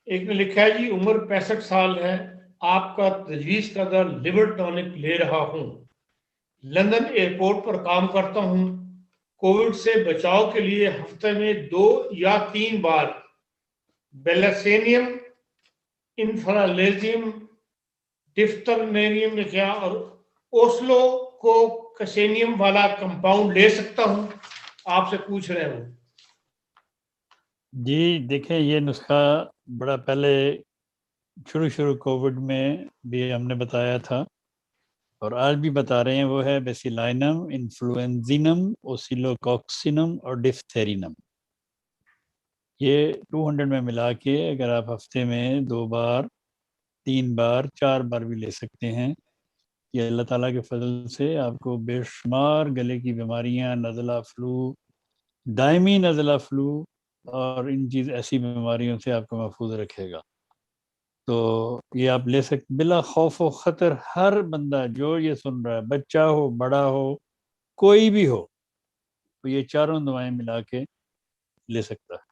ایک نے لکھا ہے جی عمر 65 سال ہے، آپ کا تجویز کردہ لیور ٹانک لے رہا ہوں، لندن ایئرپورٹ پر کام کرتا ہوں، کووڈ سے بچاؤ کے لیے ہفتے میں 2 یا 3 بار بیلاسینیم انفرالیزیم ڈفٹرنیریم میں کیا اور اوسلو کو کسینیم والا کمپاؤنڈ لے سکتا ہوں، آپ سے پوچھ رہے ہوں۔ جی دیکھیں یہ نسخہ بڑا پہلے شروع کووڈ میں بھی ہم نے بتایا تھا اور آج بھی بتا رہے ہیں، وہ ہے بیسیلائنم، انفلوئنزینم، اوسیلوکوکسینم اور ڈفتھیرینم۔ یہ 200 میں ملا کے اگر آپ ہفتے میں 2 بار 3 بار 4 بار بھی لے سکتے ہیں، یہ اللہ تعالیٰ کے فضل سے آپ کو بے شمار گلے کی بیماریاں، نزلہ فلو، دائمی نزلہ فلو اور ان چیز ایسی بیماریوں سے آپ کو محفوظ رکھے گا۔ تو یہ آپ لے سکتے بلا خوف و خطر، ہر بندہ جو یہ سن رہا ہے، بچہ ہو بڑا ہو کوئی بھی ہو، تو یہ چاروں دوائیں ملا کے لے سکتا ہے۔